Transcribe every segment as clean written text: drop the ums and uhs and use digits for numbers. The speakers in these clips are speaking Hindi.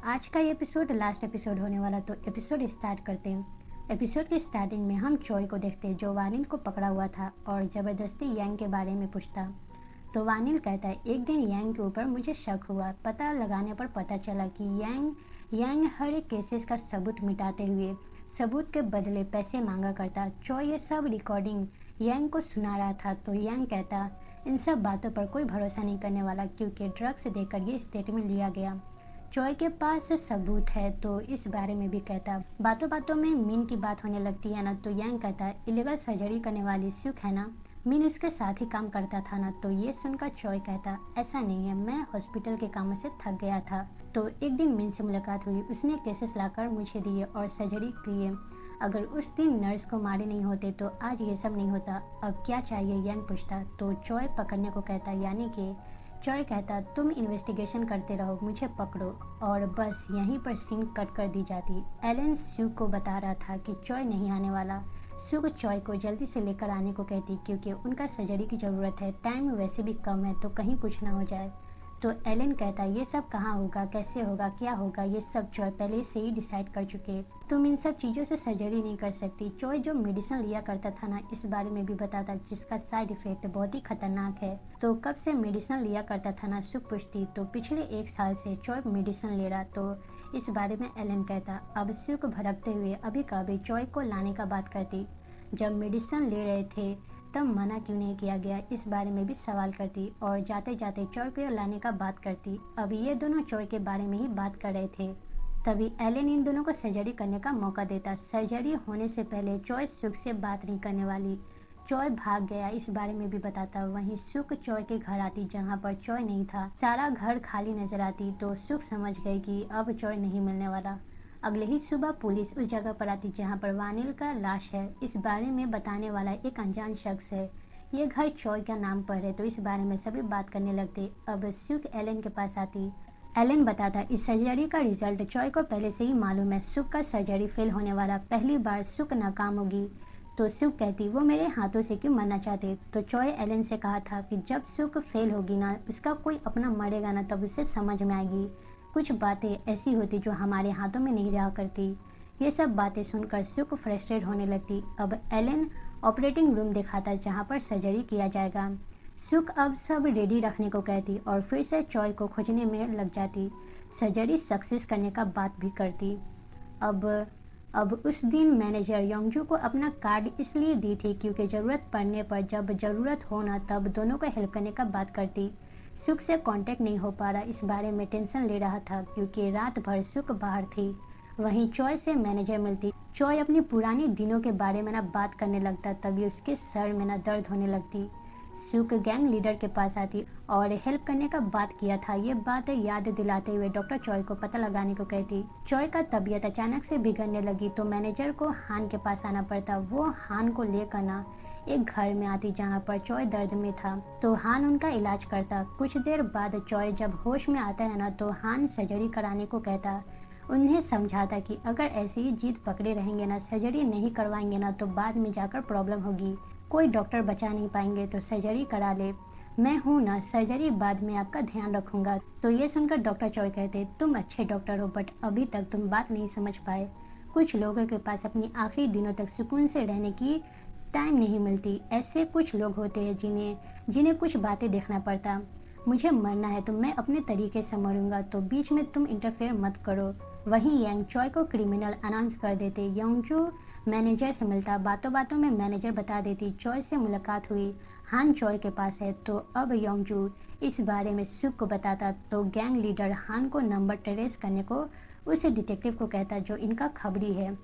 आज का ये एपिसोड लास्ट एपिसोड होने वाला, तो एपिसोड स्टार्ट करते हैं। एपिसोड की स्टार्टिंग में हम चॉय को देखते हैं जो वानिल को पकड़ा हुआ था और ज़बरदस्ती यांग के बारे में पूछता। तो वानिल कहता है, एक दिन यांग के ऊपर मुझे शक हुआ। पता लगाने पर पता चला कि यांग यांग हर एक केसेस का सबूत मिटाते हुए सबूत के बदले पैसे मांगा करता। चॉय ये सब रिकॉर्डिंग यांग को सुना रहा था। तो यांग कहता, इन सब बातों पर कोई भरोसा नहीं करने वाला क्योंकि ड्रग्स देकर ये स्टेटमेंट लिया गया। चॉय के पास सबूत है तो इस बारे में भी कहता। बातों बातों में मिन की बात होने लगती है ना, तो यांग कहता है, इलीगल सर्जरी करने वाली सुख है ना, मिन उसके साथ ही काम करता था ना। तो ये सुनकर चॉय कहता, ऐसा नहीं है, मैं हॉस्पिटल के कामों से थक गया था। तो एक दिन मिन से मुलाकात हुई, उसने केसेस लाकर मुझे दिए और सर्जरी किए। अगर उस दिन नर्स को मारे नहीं होते तो आज ये सब नहीं होता। अब क्या चाहिए, यांग पूछता। तो चॉय पकड़ने को कहता, यानी कि चॉय कहता, तुम इन्वेस्टिगेशन करते रहो, मुझे पकड़ो। और बस यहीं पर सीन कट कर दी जाती। एलन सू को बता रहा था कि चॉय नहीं आने वाला। सू चॉय को जल्दी से लेकर आने को कहती क्योंकि उनका सर्जरी की ज़रूरत है, टाइम वैसे भी कम है तो कहीं कुछ ना हो जाए। तो एलन कहता, ये सब कहाँ होगा, कैसे होगा, क्या होगा, ये सब चॉय पहले से ही डिसाइड कर चुके। तुम इन सब चीज़ों से सर्जरी नहीं कर सकती। चॉय जो मेडिसिन लिया करता था ना, इस बारे में भी बताता, जिसका साइड इफेक्ट बहुत ही खतरनाक है। तो कब से मेडिसिन लिया करता था ना, सुख पूछती। तो पिछले 1 साल से चॉय मेडिसिन ले रहा। तो इस बारे में एलन कहता। अब सुख भड़कते हुए अभी कभी चॉय को लाने का बात करती। जब मेडिसिन ले रहे थे तब मना क्यों नहीं किया गया, इस बारे में भी सवाल करती और जाते जाते चॉय को लाने का बात करती। अब ये दोनों चॉय के बारे में ही बात कर रहे थे। तभी एलन इन दोनों को सर्जरी करने का मौका देता। सर्जरी होने से पहले चॉय सुख से बात नहीं करने वाली। चॉय भाग गया, इस बारे में भी बताता। वहीं सुख चॉय के घर आती जहाँ पर चॉय नहीं था। सारा घर खाली नजर आती तो सुख समझ गई कि अब चॉय नहीं मिलने वाला। अगले ही सुबह पुलिस उस जगह पर आती जहाँ पर वानिल का लाश है। इस बारे में बताने वाला एक अनजान शख्स है। ये घर चॉय का नाम पर है तो इस बारे में सभी बात करने लगते। अब सुख एलन के पास आती। एलन बताता, इस सर्जरी का रिजल्ट चॉय को पहले से ही मालूम है। सुख का सर्जरी फेल होने वाला, पहली बार सुख नाकाम होगी। तो सुख कहती, वो मेरे हाथों से क्यों मरना चाहते। तो चॉय एलन से कहा था कि जब सुख फेल होगी ना, उसका कोई अपना मरेगा ना, तब उसे समझ में आएगी कुछ बातें ऐसी होती जो हमारे हाथों में नहीं रहा करती। ये सब बातें सुनकर सुख फ्रस्ट्रेट होने लगती। अब एलन ऑपरेटिंग रूम दिखाता जहाँ पर सर्जरी किया जाएगा। सुख अब सब रेडी रखने को कहती और फिर से चॉय को खोजने में लग जाती। सर्जरी सक्सेस करने का बात भी करती। अब अब उस दिन मैनेजर योंगजू को अपना कार्ड इसलिए दी थी क्योंकि ज़रूरत पड़ने पर जब ज़रूरत हो ना, तब दोनों को हेल्प करने का बात करती। सुख से कांटेक्ट नहीं हो पा रहा, इस बारे में टेंशन ले रहा था क्योंकि रात भर सुख बाहर थी। वहीं चॉय से मैनेजर मिलती। चॉय अपनी पुरानी दिनों के बारे में ना बात करने लगता, तभी उसके सर में ना दर्द होने लगती। सुख गैंग लीडर के पास आती और हेल्प करने का बात किया था। ये बात याद दिलाते हुए डॉक्टर चॉय को पता लगाने को कहती। चॉय का तबीयत अचानक से बिगड़ने लगी तो मैनेजर को हान के पास आना पड़ता। वो हान को लेकर ना एक घर में आती जहाँ पर चॉय दर्द में था। तो हान उनका इलाज करता। कुछ देर बाद चॉय जब होश में आता है ना, तो हान सर्जरी कराने को कहता। उन्हें समझाता कि अगर ऐसे ही जिद पकड़े रहेंगे ना, सर्जरी नहीं करवाएंगे ना, तो बाद में जाकर प्रॉब्लम होगी। कोई डॉक्टर बचा नहीं पाएंगे तो सर्जरी करा ले, मैं हूँ ना, सर्जरी बाद में आपका ध्यान रखूंगा। तो ये सुनकर डॉक्टर चॉय कहते, तुम अच्छे डॉक्टर हो बट अभी तक तुम बात नहीं समझ पाए। कुछ लोगों के पास अपनी आखिरी दिनों तक सुकून से रहने की टाइम नहीं मिलती। ऐसे कुछ लोग होते हैं जिन्हें कुछ बातें देखना पड़ता। मुझे मरना है तो मैं अपने तरीके से मरूंगा, तो बीच में तुम इंटरफेयर मत करो। वहीं यांग चॉय को क्रिमिनल अनाउंस कर देते। योंगजू मैनेजर से मिलता। बातों बातों में मैनेजर बता देती चॉय से मुलाकात हुई, हान चॉय के पास है। तो अब योंगजू इस बारे में सुख को बताता। तो गैंग लीडर हान को नंबर ट्रेस करने को उस डिटेक्टिव को कहता जो इनका खबरी है।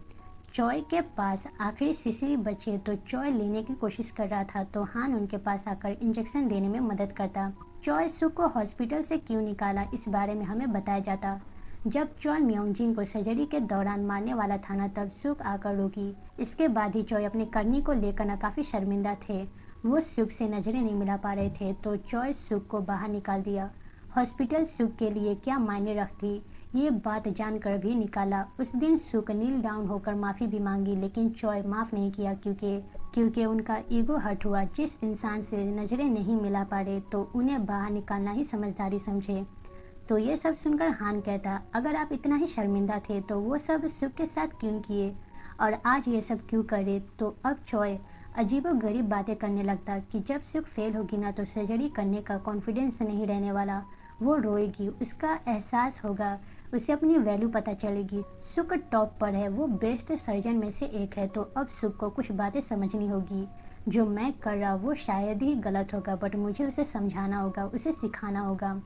चॉय के पास आखिरी शीशी बचे तो चॉय लेने की कोशिश कर रहा था, तो हान उनके पास आकर इंजेक्शन देने में मदद करता। चॉय सुख को हॉस्पिटल से क्यों निकाला, इस बारे में हमें बताया जाता। जब चॉय म्योंगजिन को सर्जरी के दौरान मारने वाला था ना, तब सुख आकर रोकी। इसके बाद ही चॉय अपनी करनी को लेकर ना काफ़ी शर्मिंदा थे। वो सुख से नजरें नहीं मिला पा रहे थे, तो चॉय सुख को बाहर निकाल दिया। हॉस्पिटल सुख के लिए क्या मायने रखती, ये बात जानकर भी निकाला। उस दिन सुख नील डाउन होकर माफ़ी भी मांगी, लेकिन चॉय माफ़ नहीं किया क्योंकि उनका ईगो हर्ट हुआ। जिस इंसान से नज़रें नहीं मिला पा रहे तो उन्हें बाहर निकालना ही समझदारी समझे। तो ये सब सुनकर हान कहता, अगर आप इतना ही शर्मिंदा थे तो वो सब सुख के साथ क्यों किए और आज ये सब क्यों करे। तो अब चॉय अजीबोगरीब बातें करने लगता कि जब सुख फेल होगी ना तो सर्जरी करने का कॉन्फिडेंस नहीं रहने वाला, वो रोएगी, उसका एहसास होगा, उसे अपनी वैल्यू पता चलेगी। सुख टॉप पर है, वो बेस्ट सर्जन में से एक है। तो अब सुख को कुछ बातें समझनी होगी, जो मैं कर रहा वो शायद ही गलत होगा, बट मुझे उसे समझाना होगा, उसे सिखाना होगा।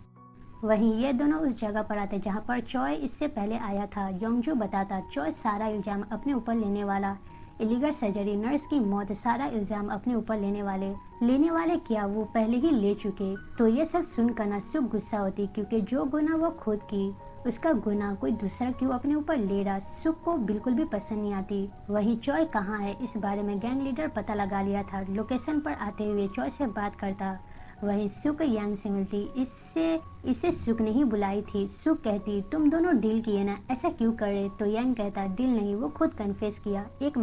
वहीं ये दोनों उस जगह पर आते जहाँ पर चॉय इससे पहले आया था। योंगजू बताता चॉय सारा इल्जाम अपने ऊपर लेने वाला, इलीगल सर्जरी, नर्स की मौत, सारा इल्जाम अपने ऊपर लेने वाले क्या वो पहले ही ले चुके। तो ये सब सुनकर ना सुख गुस्सा होती, क्योंकि जो गुनाह वो खुद की, उसका गुनाह कोई दूसरा क्यों अपने ऊपर ले रहा। सुख को बिल्कुल भी पसंद नहीं आती। वहीं चॉय कहाँ है इस बारे में गैंग लीडर पता लगा लिया था। लोकेशन पर आते हुए चॉय से बात करता। वहीं सुक यांग से मिलती। इसे सुक ने ही बुलाई थी। सुक कहती तुम दोनों डील किए ना, ऐसा क्यों करे। तो यांग कहता डील नहीं, वो खुद कन्फेस किया। एक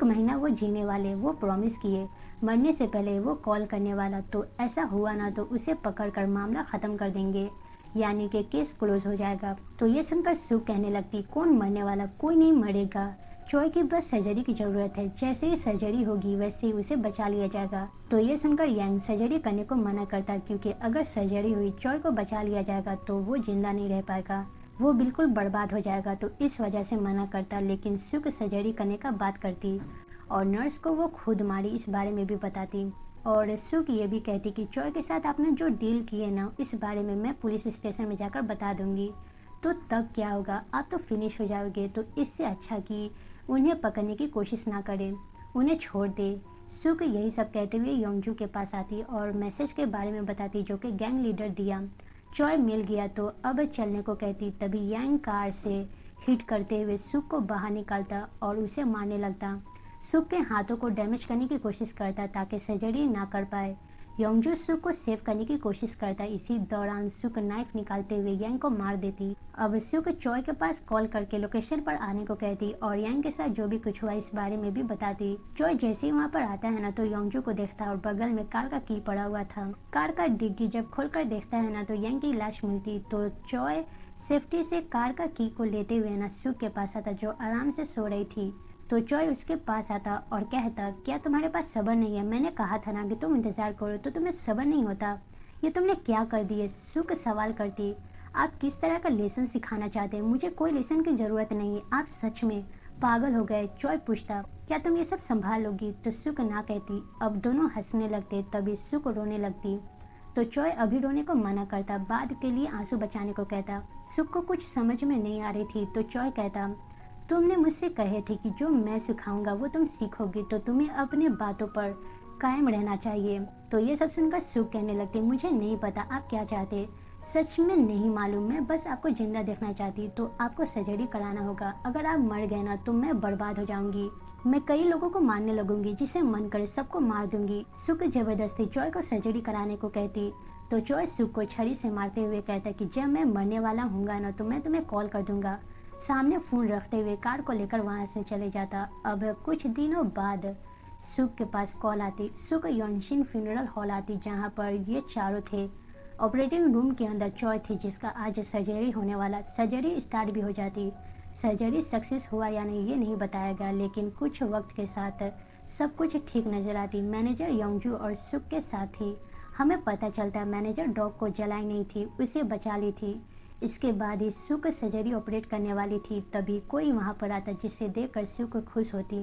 महीना वो जीने वाले, वो प्रॉमिस किए मरने से पहले वो कॉल करने वाला। तो ऐसा हुआ ना तो उसे पकड़कर मामला खत्म कर देंगे, यानी कि केस क्लोज हो जाएगा। तो ये सुनकर सुक कहने लगती कौन मरने वाला, कोई नहीं मरेगा, चॉय की बस सर्जरी की जरूरत है, जैसे ही सर्जरी होगी वैसे ही उसे बचा लिया जाएगा। तो ये सुनकर यांग सर्जरी करने को मना करता, क्योंकि अगर सर्जरी हुई चॉय को बचा लिया जाएगा तो वो जिंदा नहीं रह पाएगा, वो बिल्कुल बर्बाद हो जाएगा। तो इस वजह से मना करता। लेकिन सुक सर्जरी करने का बात करती और नर्स को वो खुद मारी इस बारे में भी बताती। और सुक ये भी कहती कि चॉय के साथ आपने जो डील की है ना, इस बारे में मैं पुलिस स्टेशन में जाकर बता दूंगी। तो तब क्या होगा, आप तो फिनिश हो जाओगे। तो इससे अच्छा कि उन्हें पकड़ने की कोशिश ना करें, उन्हें छोड़ दे। सुक यही सब कहते हुए योंगजू के पास आती और मैसेज के बारे में बताती जो कि गैंग लीडर दिया। चॉय मिल गया तो अब चलने को कहती। तभी यांग कार से हिट करते हुए सुक को बाहर निकालता और उसे मारने लगता। सुक के हाथों को डैमेज करने की कोशिश करता ताकि सर्जरी ना कर पाए। योंगजू सुक को सेव करने की कोशिश करता। इसी दौरान सुक नाइफ निकालते हुए यांग को मार देती। अब सुक चॉय के पास कॉल करके लोकेशन पर आने को कहती और यांग के साथ जो भी कुछ हुआ इस बारे में भी बताती। चॉय जैसे ही वहाँ पर आता है ना तो योंगजू को देखता और बगल में कार का की पड़ा हुआ था। कार का डिग्गी जब खोलकर देखता है ना तो यांग की लाश मिलती। तो चॉय सेफ्टी से कार का की को लेते हुए ना सुक के पास आता जो आराम से सो रही थी। तो चॉय उसके पास आता और कहता क्या तुम्हारे पास सब्र नहीं है, मैंने कहा था ना कि तुम इंतजार करो, तो तुम्हें सब्र नहीं होता, ये तुमने क्या कर दिए। सुक सवाल करती आप किस तरह का लेसन सिखाना चाहते हैं, मुझे कोई लेसन की जरूरत नहीं, आप सच में पागल हो गए। चॉय पूछता क्या तुम ये सब संभाल लोगी। तो सुक ना कहती। अब दोनों हंसने लगते, तभी सुक रोने लगती। तो चॉय अभी रोने को मना करता, बाद के लिए आंसू बचाने को कहता। सुक को कुछ समझ में नहीं आ रही थी। तो चॉय कहता तुमने मुझसे कहे थे कि जो मैं सिखाऊंगा वो तुम सीखोगी, तो तुम्हें अपने बातों पर कायम रहना चाहिए। तो ये सब सुनकर सुक कहने लगती मुझे नहीं पता आप क्या चाहते, सच में नहीं मालूम, मैं बस आपको जिंदा देखना चाहती। तो आपको सर्जरी कराना होगा, अगर आप मर गए ना तो मैं बर्बाद हो जाऊंगी, मैं कई लोगों को मारने लगूंगी, जिसे मन करे सबको मार दूंगी। सुक जबरदस्ती चॉय को सर्जरी कराने को कहती। तो चॉय सुक को छड़ी से मारते हुए कहता कि जब मैं मरने वाला हूँगा ना तो मैं तुम्हें कॉल कर दूंगा। सामने फोन रखते हुए कार को लेकर वहां से चले जाता। अब कुछ दिनों बाद सुक के पास कॉल आती। सुक योनशिन फ्यूनरल हॉल आती जहां पर ये चारों थे। ऑपरेटिंग रूम के अंदर चॉय थी जिसका आज सर्जरी होने वाला। सर्जरी स्टार्ट भी हो जाती। सर्जरी सक्सेस हुआ या नहीं ये नहीं बताया गया, लेकिन कुछ वक्त के साथ सब कुछ ठीक नजर आती। मैनेजर योंगजू और सुक के साथ थी। हमें पता चलता मैनेजर डॉग को जलाई नहीं थी, उसे बचा ली थी। इसके बाद ही सुक सर्जरी ऑपरेट करने वाली थी। तभी कोई वहां पर आता जिसे देखकर सुक खुश होती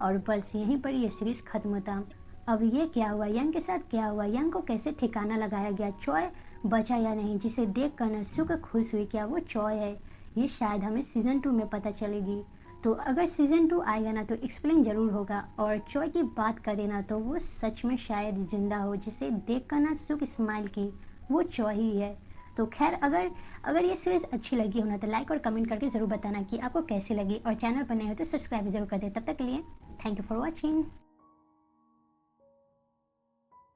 और बस यहीं पर ये सीरीज खत्म होता। अब ये क्या हुआ, यंग के साथ क्या हुआ, यंग को कैसे ठिकाना लगाया गया, चॉय बचा या नहीं, जिसे देख कर न सुक खुश हुई, क्या वो चॉय है, ये शायद हमें सीजन 2 में पता चलेगी। तो अगर सीजन 2 आएगा ना तो एक्सप्लेन जरूर होगा। और चॉय की बात करें ना तो वो सच में शायद जिंदा हो, जिसे देख कर ना सुक स्माइल की, वो चॉय ही है। तो खैर अगर ये सीरीज़ अच्छी लगी हो ना तो लाइक और कमेंट करके ज़रूर बताना कि आपको कैसी लगी, और चैनल पर नए हो तो सब्सक्राइब जरूर कर दे। तब तक के लिए थैंक यू फॉर वॉचिंग।